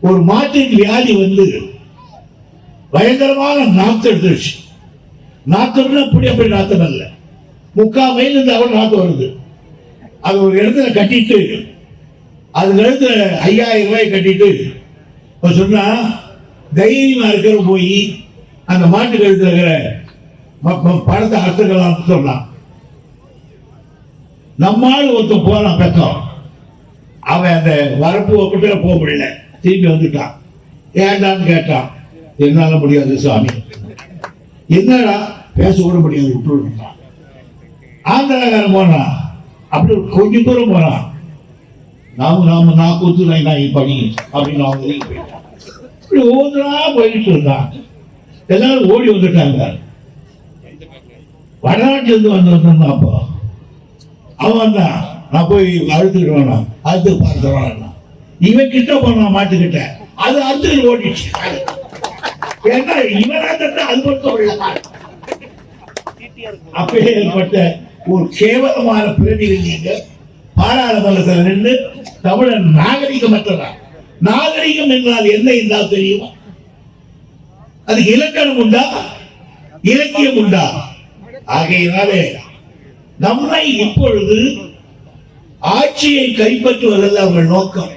ஒரு மாட்டின் வியாதி வந்து பயங்கரமான நாத்து எடுத்துருச்சு. நாத்துன்னா அப்படி நாத்தம் அல்ல, 3/4 மைல் இருந்து அவள் நாத்து வருது. அது ஒரு இடத்துல கட்டிட்டு அதுக்கு இடத்துல 5000 ரூபாய் கட்டிட்டு சொன்னா தைரியமா இருக்கிற போய் அந்த மாட்டு கழுத்துல இருக்கிற பணத்தை அர்த்தங்களாம் சொன்னான். நம்மால் ஒருத்தன் போறான் பக்கம், அவன் அந்த வரப்பு கிட்ட போக முடியல, திரும்பி வந்துட்டான். ஏண்டான்னு கேட்டான். என்னால முடியாது சுவாமி. என்னடா? பேச கூட முடியாது, விட்டு. ஆந்திராக்காரன் போனான், அப்படி கொஞ்சம் தூரம் போனான். நான் கூத்து நான் பணி அப்படின்னு அவங்க போயிட்டான். இப்படி ஒவ்வொன்றா போயிட்டு இருந்தான். எல்லாரும் ஓடி வந்துட்டாங்க. வடநாட்டில இருந்து வந்தான். அப்போ அவன் தான் நான் போய் அழுத்துக்கிட்டு அழுத்து பார்த்துருவான். இவன் கிட்ட போனான் மாட்டுக்கிட்ட, அது அழுத்துக்கிட்டு ஓடிச்சு. ஏன்னா இவனா அது மட்டும் அப்பயே ஏற்பட்ட ஒரு கேவலமான பிரதிநிதிங்க பாராளுமன்றத்தில் நின்று தமிழன் நாகரிகமற்றதா? நாகரிகம் என்றால் என்ன என்றால் தெரியுமா? அதுக்கு இலக்கணம் உண்டா, இலக்கியம் உண்டா? ஆகையினாலே நம்மை இப்பொழுது ஆட்சியை கைப்பற்றுவதில் அவர்கள் நோக்கம்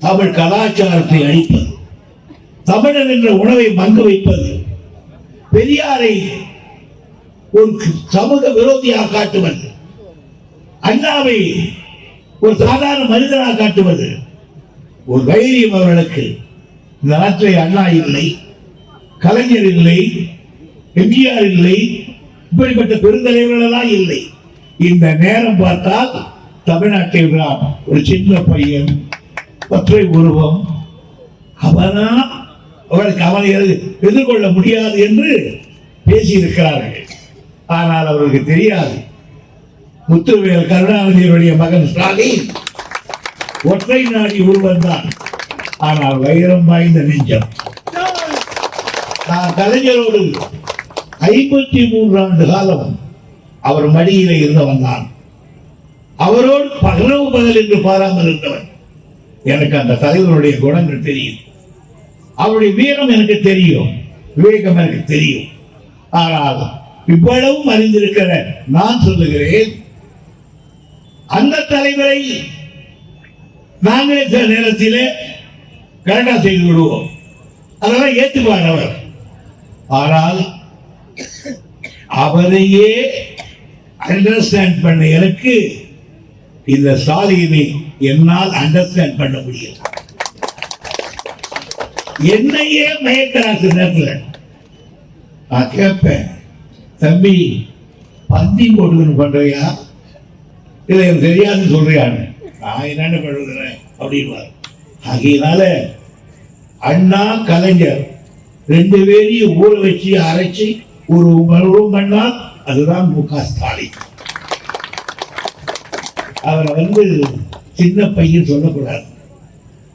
தமிழ் கலாச்சாரத்தை அழிப்பது, தமிழன் என்ற உணவை மங்கு வைப்பது, பெரியாரை ஒரு சமூக விரோதியாக காட்டுவது, அண்ணாவை ஒரு சாதாரண மனிதனாக காட்டுவது. ஒரு தைரியம் அவர்களுக்கு. இந்த நாட்டில் அண்ணா இல்லை, கலைஞர் இல்லை, எம்ஜிஆர் இல்லை, இப்படிப்பட்ட பெருந்தலைவர்கள் எல்லாம் இல்லை. இந்த நேரம் பார்த்தால் தமிழ்நாட்டில் ஒரு சின்ன பையன், ஒற்றை உருவம், அவனை எதிர்கொள்ள முடியாது என்று பேசியிருக்கிறார்கள். ஆனால் அவர்களுக்கு தெரியாது, முத்துவேல் கருணாநிதியுடைய மகன் ஸ்டாலின் ஒற்றை நாடி உருவம் தான், ஆனால் வைரம் வாய்ந்த நெஞ்சம். நான் கலைஞரோடு 53 ஆண்டு காலம் அவர் மடியில இருந்தவன் தான். அவரோடு பகலவு பகல் என்று பாராமல் இருந்தவன். எனக்கு அந்த தலைவருடைய குணங்கள் தெரியும், அவருடைய வீரம் எனக்கு தெரியும், விவேகம் எனக்கு தெரியும். ஆனால் இவ்வளவும் அறிந்திருக்கிற நான் சொல்லுகிறேன், அந்த தலைவரை நாங்களே சில நேரத்தில் கரெக்டா செய்து விடுவோம், அதெல்லாம் ஏற்றுக்குவார் அவர். ஆனால் அவரையே அண்டர்ஸ்டாண்ட் பண்ண எனக்கு இந்த ஸ்டாலினை என்னால் அண்டர்ஸ்டாண்ட் பண்ண முடியல. என்னையே மயக்கிறாங்க நேரத்தில். நான் கேட்பேன், தம்பி பந்தி போட்டுக்கணும் பண்றியா இல்ல எனக்கு தெரியாதுன்னு சொல்றியான்னு. நான் என்னென்ன பண்ணுறேன் அப்படின்வார். ஆகையினால அண்ணா கலைஞர் 2 பேரையும் ஊற வச்சு அரைச்சி ஒரு உருவம் பண்ணால் அதுதான் மு.க. ஸ்டாலின். அவரை சின்ன பையன் சொல்லக்கூடாது.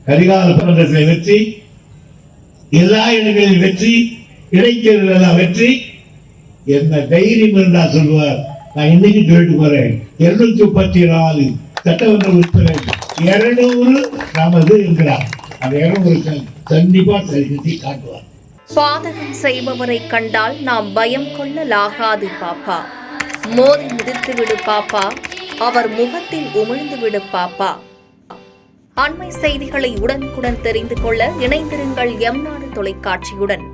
கரிகால பந்தத்தில் வெற்றி, எல்லா இடங்களிலும் வெற்றி, இடைத்தேர்தல் எல்லாம் வெற்றி. என்ன தைரியம் இருந்தா சொல்லுவார். நான் இன்னைக்கு சொல்லிட்டு போறேன், 234 சட்டமன்ற உறுப்பினர் 200 நமது என்கிறார். அந்த 200 கண்டிப்பா சரித்தி காட்டுவார். பாதகம் செய்பவரை கண்டால் நாம் பயம் கொள்ளலாகாது பாப்பா. மோதி மிதித்து விடு பாப்பா, அவர் முகத்தில் உமிழ்ந்து விடு பாப்பா. அண்மை செய்திகளை உடனுக்குடன் தெரிந்து கொள்ள இணைந்திருங்கள் எம் நாடு தொலைக்காட்சியுடன்.